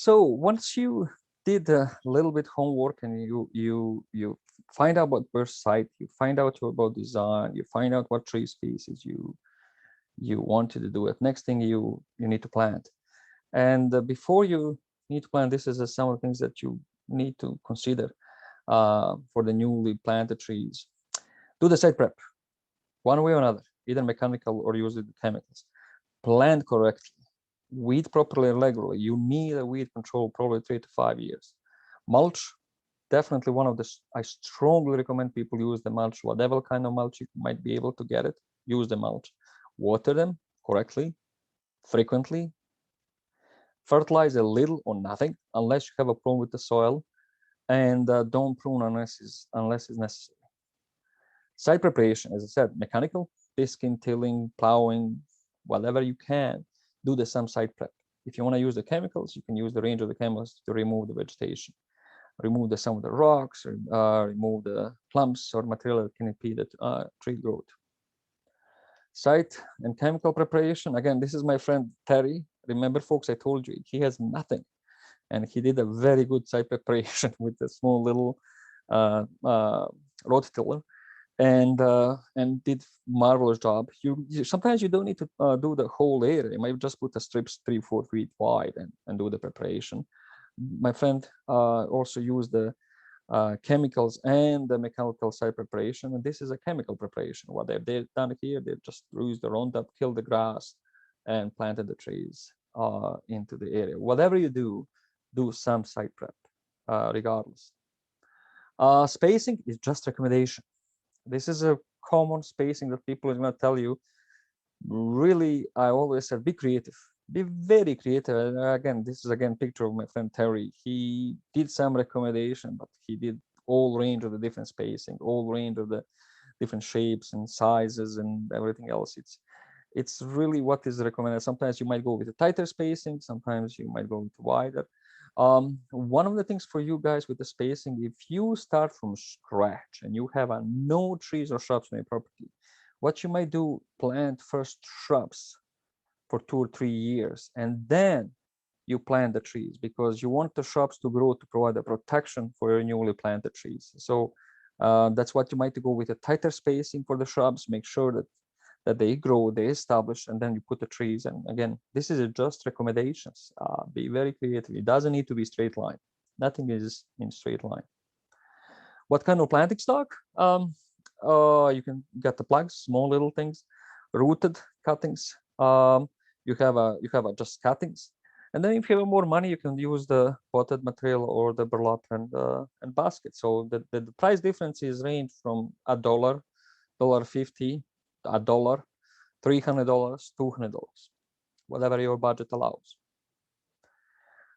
So once you did a little bit homework and you find out about birth site, you find out about design, you find out what tree species you wanted to do it. Next thing you need to plant. And before you need to plant, this is some of the things that you need to consider for the newly planted trees. Do the site prep, one way or another, either mechanical or using chemicals. Plant correctly, weed properly and regularly. You need a weed control probably 3 to 5 years. Mulch, definitely one of the, I strongly recommend people use the mulch, whatever kind of mulch you might be able to get it, use the mulch. Water them correctly, frequently. Fertilize a little or nothing unless you have a problem with the soil, and don't prune unless it's necessary. Site preparation, as I said, mechanical, disking, tilling, plowing, whatever you can, do the some site prep. If you want to use the chemicals, you can use the range of the chemicals to remove the vegetation, remove some of the rocks, or remove the clumps or material that can impede the tree growth. Site and chemical preparation. Again, this is my friend Terry. Remember, folks, I told you he has nothing, and he did a very good site preparation with a small little rototiller, and did marvelous job. Sometimes you don't need to do the whole area. You might just put the strips 3-4 feet wide and do the preparation. My friend also used the chemicals and the mechanical site preparation, and this is a chemical preparation. What they've done here, they just used the Roundup, killed the grass, and planted the trees into the area. Whatever you do some site prep regardless. Spacing is just recommendation. This is a common spacing that people are going to tell you. Really, I always said, be creative, be very creative. And again, this is again picture of my friend Terry. He did some recommendation, but he did all range of the different spacing, all range of the different shapes and sizes and everything else. It's really what is recommended. Sometimes you might go with a tighter spacing, sometimes you might go with wider. One of the things for you guys with the spacing, if you start from scratch and you have no trees or shrubs on your property, what you might do, plant first shrubs for 2 or 3 years, and then you plant the trees, because you want the shrubs to grow to provide the protection for your newly planted trees. So that's what you might go with a tighter spacing for the shrubs. Make sure that they grow, they establish, and then you put the trees. And again, this is just recommendations. Be very creative. It doesn't need to be straight line. Nothing is in straight line. What kind of planting stock? You can get the plugs, small little things, rooted cuttings. You have just cuttings, and then if you have more money, you can use the potted material or the burlap and basket. So the price differences range from $1, $1.50, $1, $300, $200, whatever your budget allows.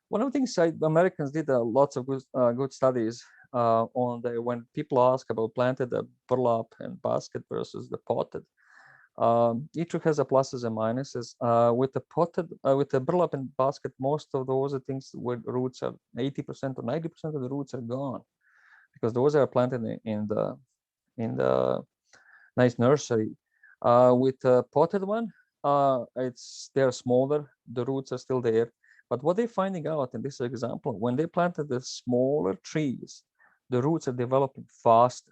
One of the things Americans did lots of good studies on when people ask about planted the burlap and basket versus the potted. Each has a pluses and minuses. With the potted, with the burlap and basket, most of those are things where roots are 80% or 90% of the roots are gone, because those are planted in the nice nursery. With the potted one, they're smaller, the roots are still there. But what they're finding out in this example, when they planted the smaller trees, the roots are developing faster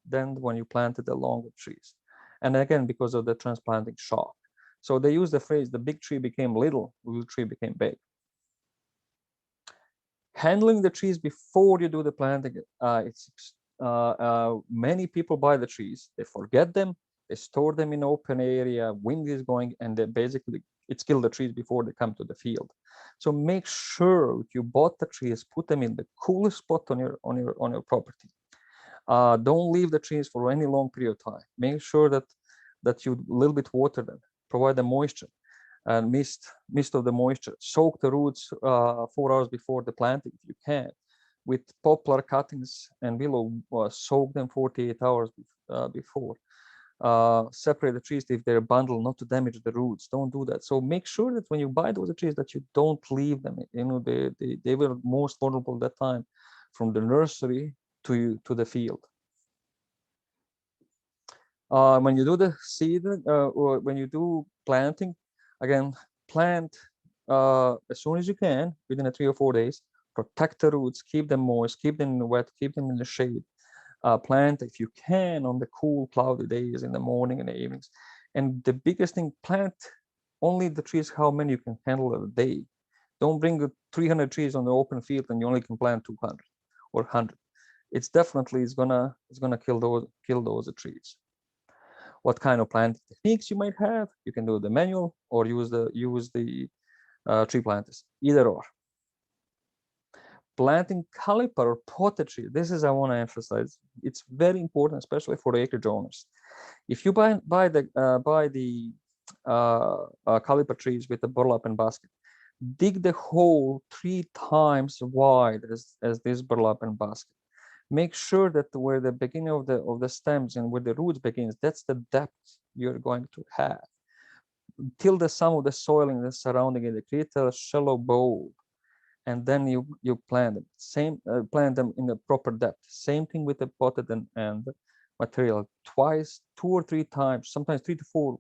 than when you planted the longer trees. And again, because of the transplanting shock. So they use the phrase, the big tree became little, little tree became big. Handling the trees before you do the planting, many people buy the trees, they forget them, they store them in open area, wind is going, and they basically it's killed the trees before they come to the field. So make sure if you bought the trees, put them in the coolest spot on your property. Don't leave the trees for any long period of time. Make sure that you a little bit water them, provide the moisture and mist of the moisture. Soak the roots 4 hours before the planting if you can. With poplar cuttings and willow, soak them 48 hours before. Separate the trees if they're bundled, not to damage the roots. Don't do that. So make sure that when you buy those trees that you don't leave them. You know, they were most vulnerable at that time, from the nursery to the field. When you do the seed, or when you do planting, again, plant as soon as you can, within 3 or 4 days. Protect the roots, keep them moist, keep them wet, keep them in the shade. Plant if you can on the cool, cloudy days in the morning and the evenings. And the biggest thing, plant only the trees how many you can handle a day. Don't bring 300 trees on the open field and you only can plant 200 or 100. It's definitely it's gonna kill those trees. What kind of planting techniques you might have? You can do the manual or use the tree planters, either or. Planting caliper or potted tree. This is I want to emphasize. It's very important, especially for acreage owners. If you buy the caliper trees with the burlap and basket, dig the hole 3 times wide as this burlap and basket. Make sure that where the beginning of the stems and where the roots begins, that's the depth you're going to have. Till the some of the soiling that's surrounding it, create a shallow bowl, and then you plant them. Plant them in the proper depth. Same thing with the potted and material. Twice, 2 or 3 times, sometimes 3 to 4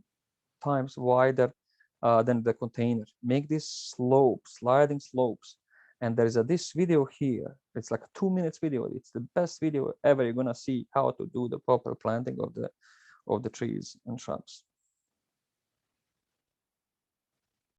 times wider than the container. Make these slopes, sliding slopes. And there is this video here. It's like a 2 minutes video. It's the best video ever. You're gonna see how to do the proper planting of the trees and shrubs.